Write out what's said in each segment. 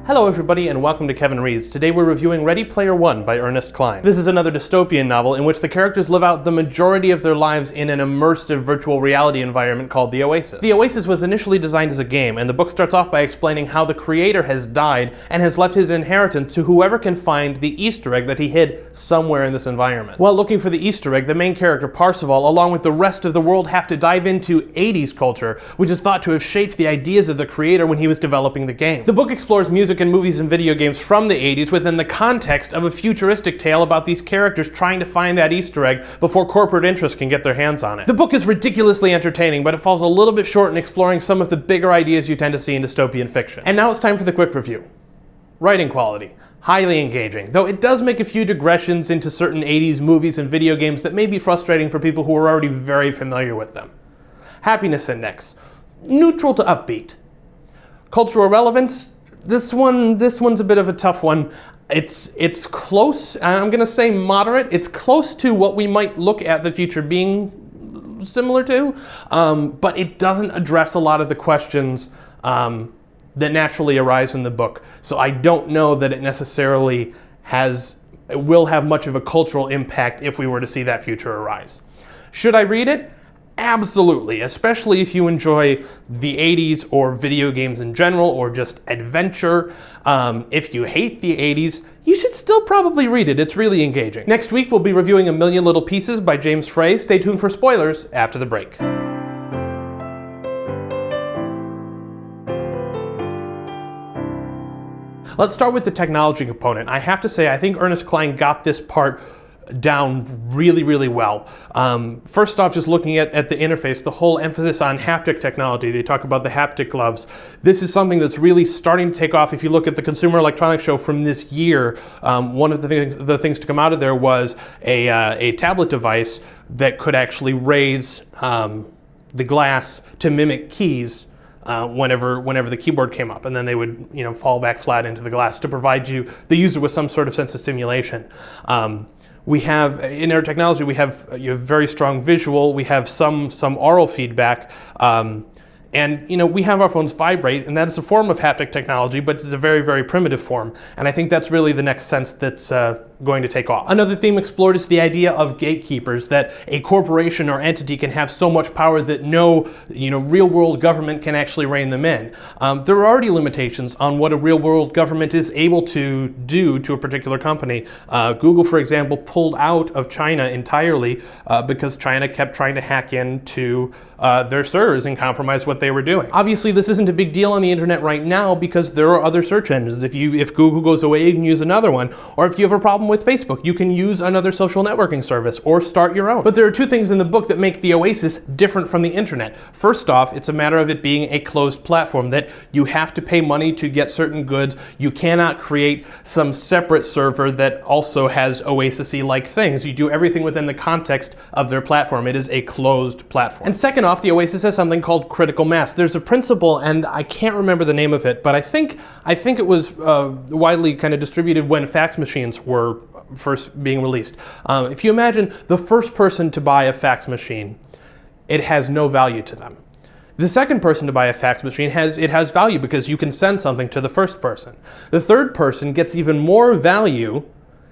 Hello everybody and welcome to Kevin Reads. Today we're reviewing Ready Player One by Ernest Cline. This is another dystopian novel in which the characters live out the majority of their lives in an immersive virtual reality environment called the Oasis. The Oasis was initially designed as a game, and the book starts off by explaining how the creator has died and has left his inheritance to whoever can find the Easter egg that he hid somewhere in this environment. While looking for the Easter egg, the main character Parzival, along with the rest of the world, have to dive into 80s culture, which is thought to have shaped the ideas of the creator when he was developing the game. The book explores music and movies and video games from the 80s within the context of a futuristic tale about these characters trying to find that Easter egg before corporate interests can get their hands on it. The book is ridiculously entertaining, but it falls a little bit short in exploring some of the bigger ideas you tend to see in dystopian fiction. And now it's time for the quick review. Writing quality. Highly engaging, though it does make a few digressions into certain 80s movies and video games that may be frustrating for people who are already very familiar with them. Happiness index. Neutral to upbeat. Cultural relevance. This one's a bit of a tough one. It's close, I'm gonna say moderate. It's close to what we might look at the future being similar to, but it doesn't address a lot of the questions that naturally arise in the book. So I don't know that it necessarily will have much of a cultural impact if we were to see that future arise. Should I read it? Absolutely, especially if you enjoy the 80s or video games in general or just adventure. If you hate the 80s, you should still probably read it. It's really engaging. Next week, we'll be reviewing A Million Little Pieces by James Frey. Stay tuned for spoilers after the break. Let's start with the technology component. I have to say, I think Ernest Cline got this part down really well. First off, just looking at the interface, the whole emphasis on haptic technology. They talk about the haptic gloves. This is something that's really starting to take off. If you look at the Consumer Electronics Show from this year, one of the things to come out of there was a tablet device that could actually raise the glass to mimic keys whenever the keyboard came up, and then they would fall back flat into the glass to provide the user with some sort of sense of stimulation. We have, in our technology, we have very strong visual, we have some aural feedback, and we have our phones vibrate, and that is a form of haptic technology, but it's a very primitive form. And I think that's really the next sense that's going to take off. Another theme explored is the idea of gatekeepers, that a corporation or entity can have so much power that no real-world government can actually rein them in. There are already limitations on what a real-world government is able to do to a particular company. Google, for example, pulled out of China entirely because China kept trying to hack into their servers and compromise what they were doing. Obviously, this isn't a big deal on the internet right now because there are other search engines. If Google goes away, you can use another one. Or if you have a problem with Facebook, you can use another social networking service or start your own. But there are two things in the book that make the Oasis different from the internet. First off, it's a matter of it being a closed platform, that you have to pay money to get certain goods. You cannot create some separate server that also has Oasis-y like things. You do everything within the context of their platform. It is a closed platform. And second off, the Oasis has something called critical mass. There's a principle, and I can't remember the name of it, but I think it was widely kind of distributed when fax machines were first being released. If you imagine the first person to buy a fax machine, it has no value to them. The second person to buy a fax machine has value because you can send something to the first person. The third person gets even more value,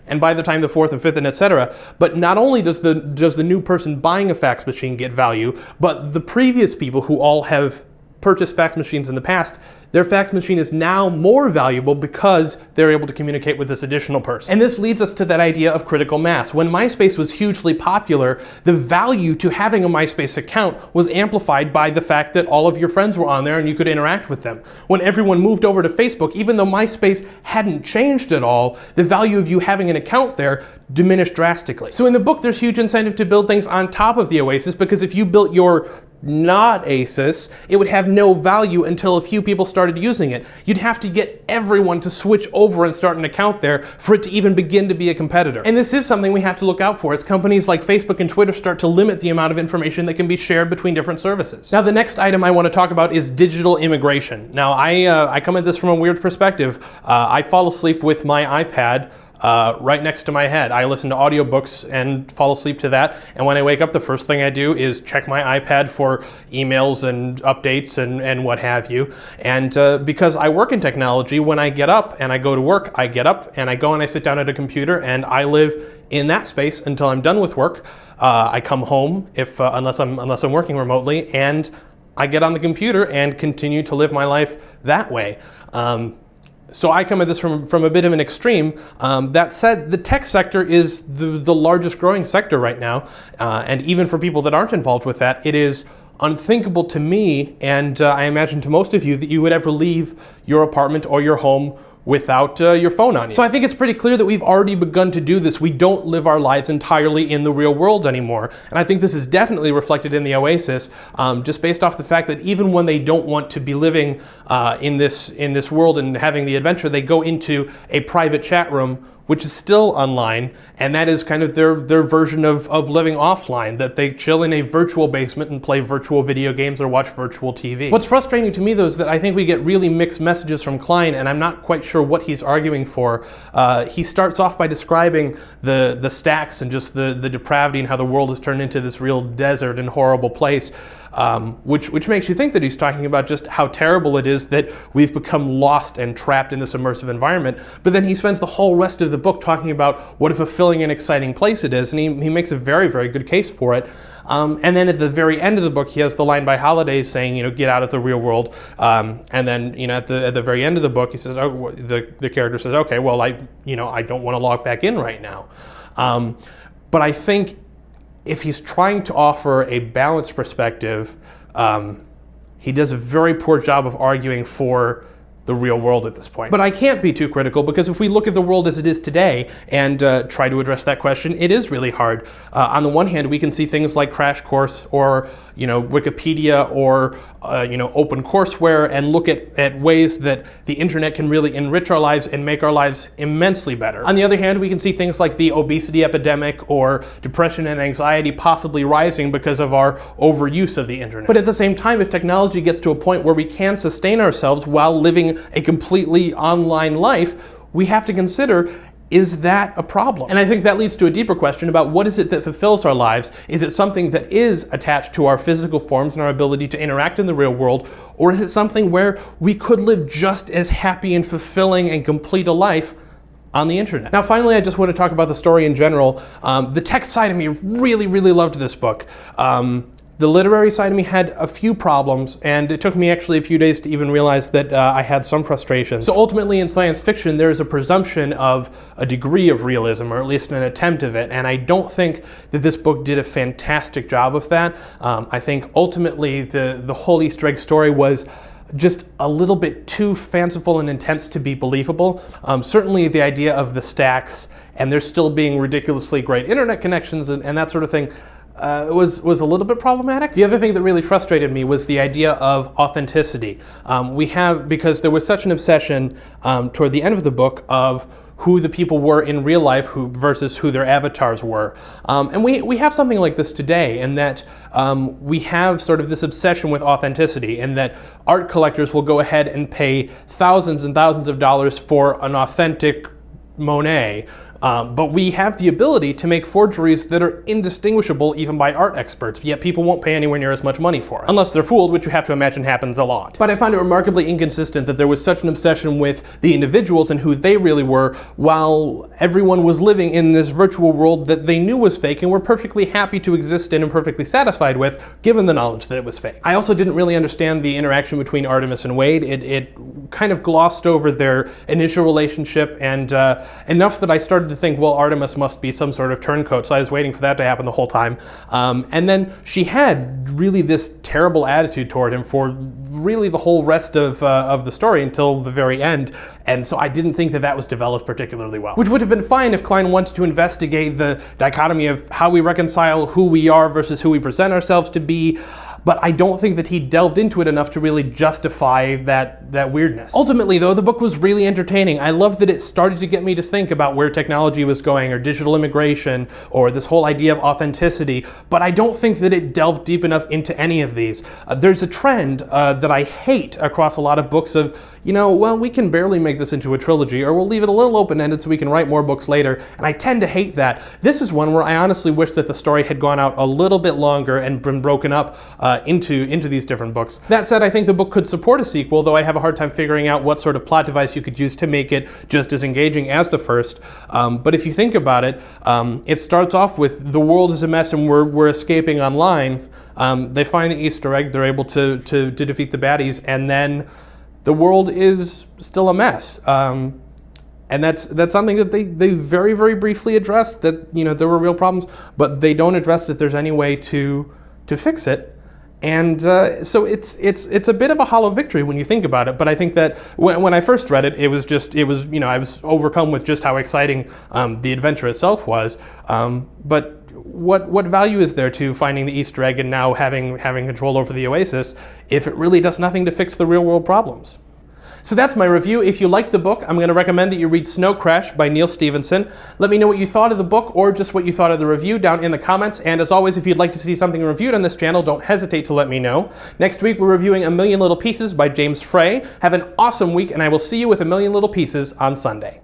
and by the time the fourth and fifth and etc. But not only does the new person buying a fax machine get value, but the previous people who all have purchased fax machines in the past, their fax machine is now more valuable because they're able to communicate with this additional person. And this leads us to that idea of critical mass. When MySpace was hugely popular, the value to having a MySpace account was amplified by the fact that all of your friends were on there and you could interact with them. When everyone moved over to Facebook, even though MySpace hadn't changed at all, the value of you having an account there diminished drastically. So in the book, there's huge incentive to build things on top of the Oasis, because if you built your not ASIS, it would have no value until a few people started using it. You'd have to get everyone to switch over and start an account there for it to even begin to be a competitor. And this is something we have to look out for as companies like Facebook and Twitter start to limit the amount of information that can be shared between different services. Now, the next item I want to talk about is digital immigration. Now, I come at this from a weird perspective. I fall asleep with my iPad right next to my head. I listen to audiobooks and fall asleep to that. And when I wake up, the first thing I do is check my iPad for emails and updates and what have you. And because I work in technology, when I get up and I go to work, I get up and I go and I sit down at a computer and I live in that space until I'm done with work. I come home unless I'm working remotely, and I get on the computer and continue to live my life that way. So I come at this from a bit of an extreme. That said, the tech sector is the largest growing sector right now, and even for people that aren't involved with that, it is unthinkable to me, and I imagine to most of you, that you would ever leave your apartment or your home without your phone on you. So I think it's pretty clear that we've already begun to do this. We don't live our lives entirely in the real world anymore. And I think this is definitely reflected in the Oasis, just based off the fact that even when they don't want to be living in this world and having the adventure, they go into a private chat room, which is still online, and that is kind of their version of living offline, that they chill in a virtual basement and play virtual video games or watch virtual TV. What's frustrating to me, though, is that I think we get really mixed messages from Klein, and I'm not quite sure what he's arguing for. He starts off by describing the stacks and just the depravity and how the world has turned into this real desert and horrible place. Which makes you think that he's talking about just how terrible it is that we've become lost and trapped in this immersive environment. But then he spends the whole rest of the book talking about what a fulfilling and exciting place it is, and he makes a very, very good case for it. And then at the very end of the book, he has the line by Holiday saying, get out of the real world. And then, at the very end of the book, he says, the character says, okay, well, I don't want to log back in right now. But I think if he's trying to offer a balanced perspective, he does a very poor job of arguing for the real world at this point. But I can't be too critical, because if we look at the world as it is today and try to address that question, it is really hard. On the one hand, we can see things like Crash Course or Wikipedia or OpenCourseWare and look at ways that the internet can really enrich our lives and make our lives immensely better. On the other hand, we can see things like the obesity epidemic or depression and anxiety possibly rising because of our overuse of the internet. But at the same time, if technology gets to a point where we can sustain ourselves while living a completely online life, we have to consider, is that a problem? And I think that leads to a deeper question about what is it that fulfills our lives? Is it something that is attached to our physical forms and our ability to interact in the real world? Or is it something where we could live just as happy and fulfilling and complete a life on the internet? Now, finally, I just want to talk about the story in general. The tech side of me really, really loved this book. The literary side of me had a few problems, and it took me actually a few days to even realize that I had some frustrations. So ultimately in science fiction, there is a presumption of a degree of realism, or at least an attempt of it, and I don't think that this book did a fantastic job of that. I think ultimately the whole Easter egg story was just a little bit too fanciful and intense to be believable. Certainly the idea of the stacks and there still being ridiculously great internet connections and that sort of thing was a little bit problematic. The other thing that really frustrated me was the idea of authenticity. Because there was such an obsession toward the end of the book of who the people were in real life versus who their avatars were. And we have something like this today, in that we have sort of this obsession with authenticity, in that art collectors will go ahead and pay thousands and thousands of dollars for an authentic Monet. But we have the ability to make forgeries that are indistinguishable even by art experts, yet people won't pay anywhere near as much money for it. Unless they're fooled, which you have to imagine happens a lot. But I find it remarkably inconsistent that there was such an obsession with the individuals and who they really were, while everyone was living in this virtual world that they knew was fake and were perfectly happy to exist in and perfectly satisfied with, given the knowledge that it was fake. I also didn't really understand the interaction between Artemis and Wade. It kind of glossed over their initial relationship, and enough that I started to think, well, Artemis must be some sort of turncoat, so I was waiting for that to happen the whole time. And then she had really this terrible attitude toward him for really the whole rest of the story until the very end, and so I didn't think that was developed particularly well. Which would have been fine if Klein wanted to investigate the dichotomy of how we reconcile who we are versus who we present ourselves to be, but I don't think that he delved into it enough to really justify that weirdness. Ultimately, though, the book was really entertaining. I love that it started to get me to think about where technology was going, or digital immigration, or this whole idea of authenticity, but I don't think that it delved deep enough into any of these. There's a trend that I hate across a lot of books of, well, we can barely make this into a trilogy, or we'll leave it a little open-ended so we can write more books later, and I tend to hate that. This is one where I honestly wish that the story had gone out a little bit longer and been broken up into these different books. That said, I think the book could support a sequel, though I have a hard time figuring out what sort of plot device you could use to make it just as engaging as the first. But if you think about it, it starts off with the world is a mess and we're escaping online. They find the Easter egg, they're able to defeat the baddies, and then the world is still a mess. And that's something that they very, very briefly addressed, that there were real problems, but they don't address that there's any way to fix it. And so it's a bit of a hollow victory when you think about it. But I think that when I first read it, I was overcome with just how exciting the adventure itself was. But what value is there to finding the Easter egg and now having control over the Oasis if it really does nothing to fix the real world problems? So that's my review. If you liked the book, I'm going to recommend that you read Snow Crash by Neal Stephenson. Let me know what you thought of the book, or just what you thought of the review, down in the comments. And as always, if you'd like to see something reviewed on this channel, don't hesitate to let me know. Next week, we're reviewing A Million Little Pieces by James Frey. Have an awesome week, and I will see you with A Million Little Pieces on Sunday.